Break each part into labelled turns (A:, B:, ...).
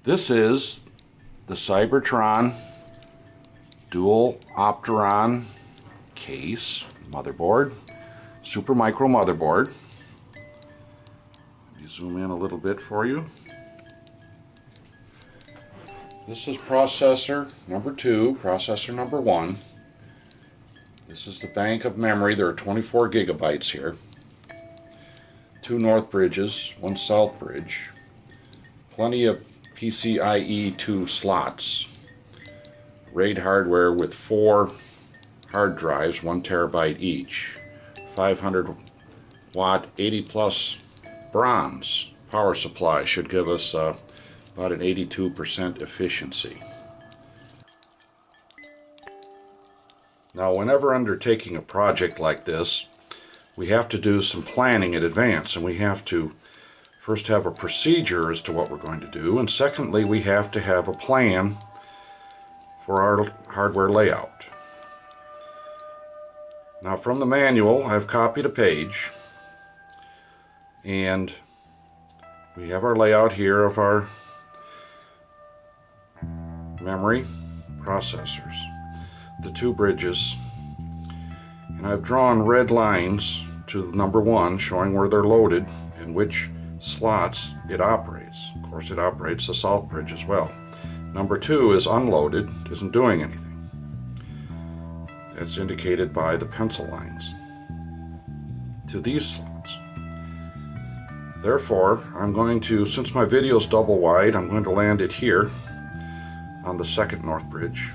A: This is the Cybertron dual Opteron case motherboard, super micro motherboard. Let me zoom in a little bit for you. This is processor number 2, processor number 1. This is the bank of memory. There are 24 gigabytes here. 2 north bridges, 1 south bridge. Plenty of PCIe 2 slots. RAID hardware with 4 hard drives, 1 terabyte each. 500 watt, 80 plus bronze power supply should give us about an 82% efficiency. Now, whenever undertaking a project like this, we have to do some planning in advance, and we have to first have a procedure as to what we're going to do, and secondly, we have to have a plan for our hardware layout. Now, from the manual, I've copied a page, and we have our layout here of our memory processors, the 2 bridges, and I've drawn red lines to number 1 showing where they're loaded and which slots it operates. Of course, it operates the south bridge as well. Number 2 is unloaded, isn't doing anything. That's indicated by the pencil lines to these slots. Therefore, I'm going to, since my video is double wide, I'm going to land it here on the 2nd north bridge.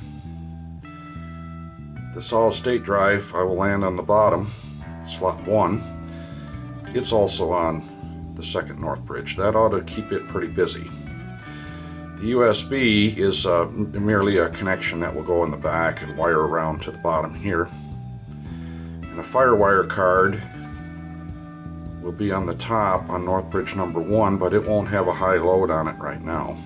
A: The solid state drive I will land on the bottom, slot 1. It's also on the 2nd north bridge. That ought to keep it pretty busy. The USB is merely a connection that will go in the back and wire around to the bottom here. And a Firewire card will be on the top on north bridge number 1, but it won't have a high load on it right now.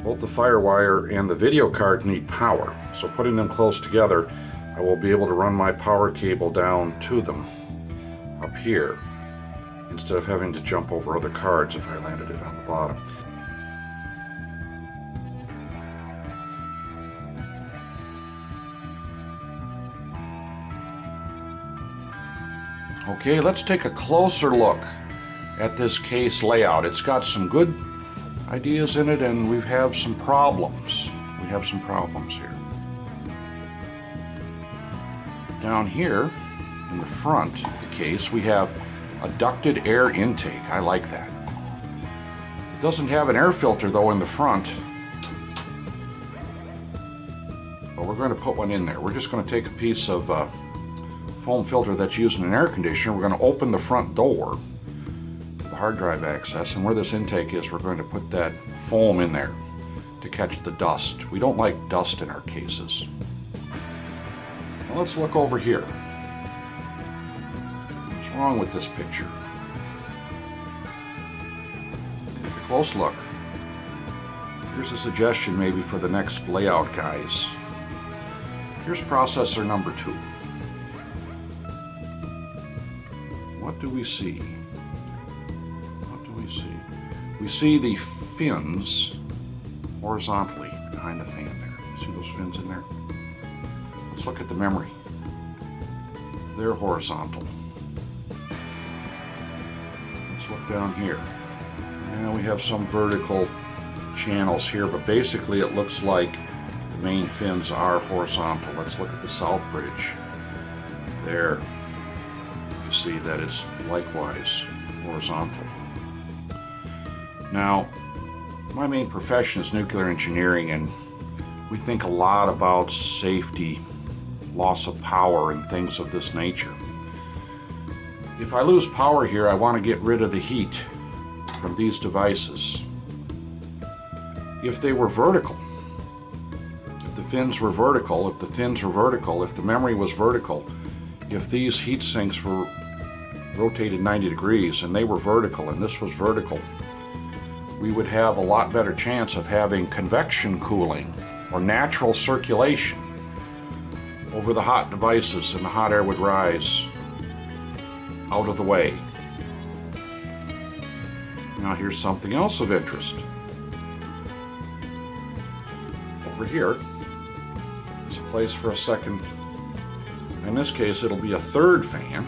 A: Both the Firewire and the video card need power, so putting them close together, I will be able to run my power cable down to them up here instead of having to jump over other cards if I landed it on the bottom. Okay, let's take a closer look at this case layout. It's got some good ideas in it, and we have some problems. We have some problems here. Down here in the front of the case, we have a ducted air intake. I like that. It doesn't have an air filter though in the front, but we're going to put one in there. We're just going to take a piece of foam filter that's used in an air conditioner. We're going to open the front door to the hard drive access, and where this intake is, we're going to put that foam in there to catch the dust. We don't like dust in our cases. Now let's look over here. What's wrong with this picture? Take a close look. Here's a suggestion maybe for the next layout guys. Here's processor number 2. What do we see? What do we see? We see the fins horizontally behind the fan there. You see those fins in there? Let's look at the memory. They're horizontal. Let's look down here. And we have some vertical channels here, but basically it looks like the main fins are horizontal. Let's look at the south bridge. There. You see that it's likewise horizontal. Now, my main profession is nuclear engineering, and we think a lot about safety, loss of power, and things of this nature. If I lose power here, I want to get rid of the heat from these devices. If they were vertical, if the fins were vertical, if the fins were vertical, if the memory was vertical, if these heat sinks were rotated 90 degrees and they were vertical and this was vertical, we would have a lot better chance of having convection cooling or natural circulation over the hot devices, and the hot air would rise out of the way. Now here's something else of interest. Over here is a place for a second. In this case, it'll be a third fan.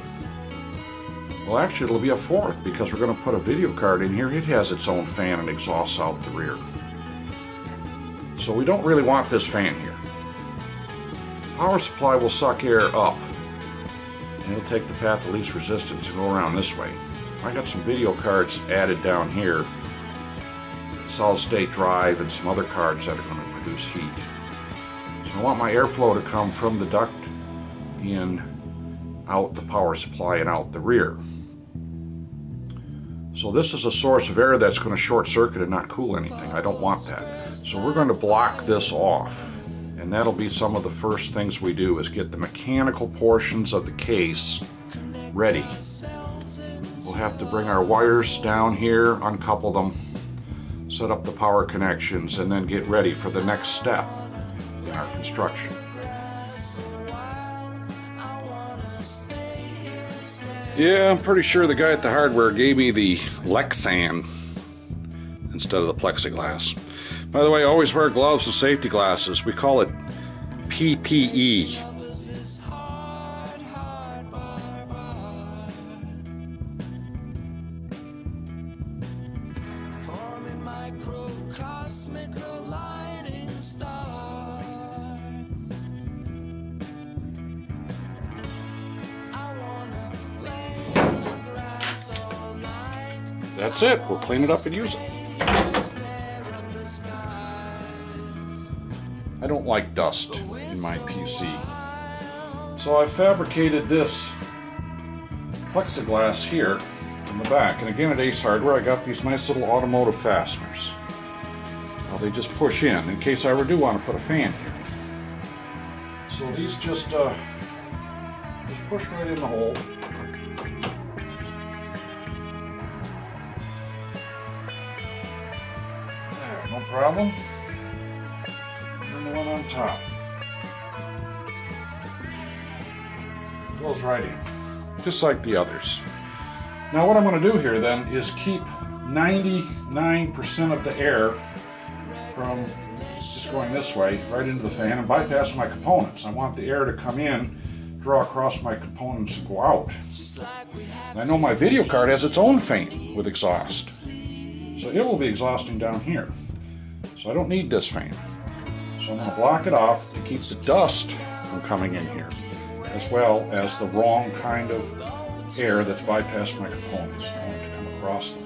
A: Well, actually, it'll be a fourth because we're going to put a video card in here. It has its own fan and exhausts out the rear. So we don't really want this fan here. The power supply will suck air up, and it'll take the path of least resistance and go around this way. I got some video cards added down here, solid state drive, and some other cards that are going to produce heat. So I want my airflow to come from the duct in, out the power supply, and out the rear. So this is a source of air that's going to short circuit and not cool anything. I don't want that. So we're going to block this off, and that'll be some of the first things we do, is get the mechanical portions of the case ready. We'll have to bring our wires down here, uncouple them, set up the power connections, and then get ready for the next step in our construction. Yeah, I'm pretty sure the guy at the hardware gave me the Lexan instead of the plexiglass. By the way, always wear gloves and safety glasses. We call it PPE. That's it. We'll clean it up and use it. I don't like dust in my PC. So I fabricated this plexiglass here in the back. And again, at Ace Hardware, I got these nice little automotive fasteners. Now they just push in case I ever do want to put a fan here. So these just push right in the hole. No problem. And the one on top goes right in, just like the others. Now what I'm going to do here then is keep 99% of the air from just going this way right into the fan and bypass my components. I want the air to come in, draw across my components, and go out. And I know my video card has its own fan with exhaust, so it will be exhausting down here. So I don't need this fan. So I'm going to block it off to keep the dust from coming in here, as well as the wrong kind of air that's bypassed my components. I want it to come across them.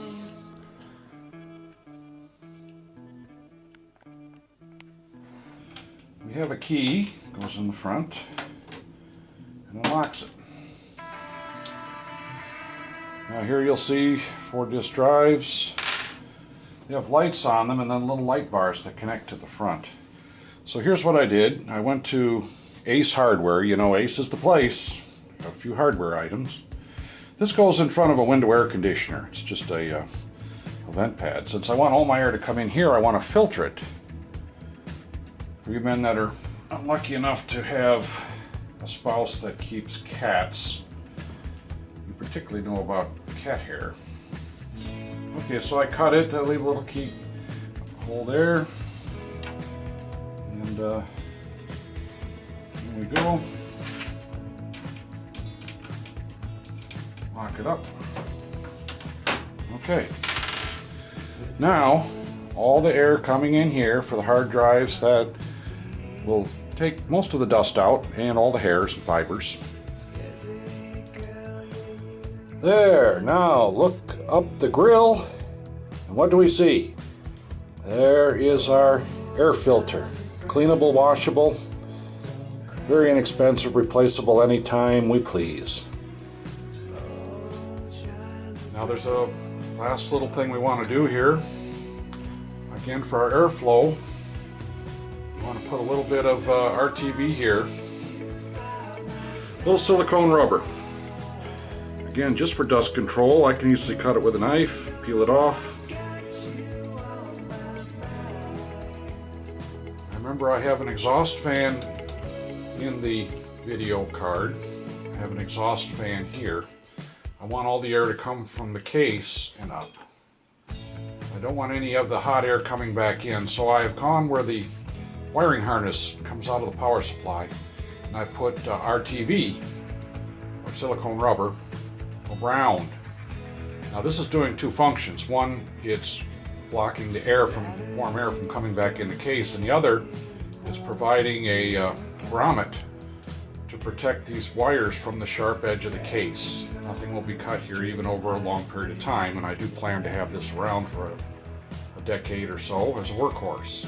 A: We have a key, goes in the front, and unlocks it. Now here you'll see 4 disk drives. They have lights on them and then little light bars that connect to the front. So here's what I did. I went to Ace Hardware. You know, Ace is the place. Got a few hardware items. This goes in front of a window air conditioner. It's just a vent pad. Since I want all my air to come in here, I want to filter it. For you men that are unlucky enough to have a spouse that keeps cats, you particularly know about cat hair. Okay, so I cut it, I leave a little key hole there, and there we go. Lock it up. Okay. Now, all the air coming in here for the hard drives, that will take most of the dust out and all the hairs and fibers. There, now look up the grill, and what do we see? There is our air filter. Cleanable, washable, very inexpensive, replaceable anytime we please. Now there's a last little thing we want to do here. Again, for our airflow, we want to put a little bit of RTB here. Little silicone rubber. Again, just for dust control. I can easily cut it with a knife, peel it off. Remember, I have an exhaust fan in the video card. I have an exhaust fan here. I want all the air to come from the case and up. don't want any of the hot air coming back in, so I have gone where the wiring harness comes out of the power supply, and I put RTV, or silicone rubber, around. Now this is doing two functions. One, it's blocking the air from warm air from coming back in the case, and the other is providing a grommet to protect these wires from the sharp edge of the case. Nothing will be cut here even over a long period of time, and I do plan to have this around for a decade or so as a workhorse.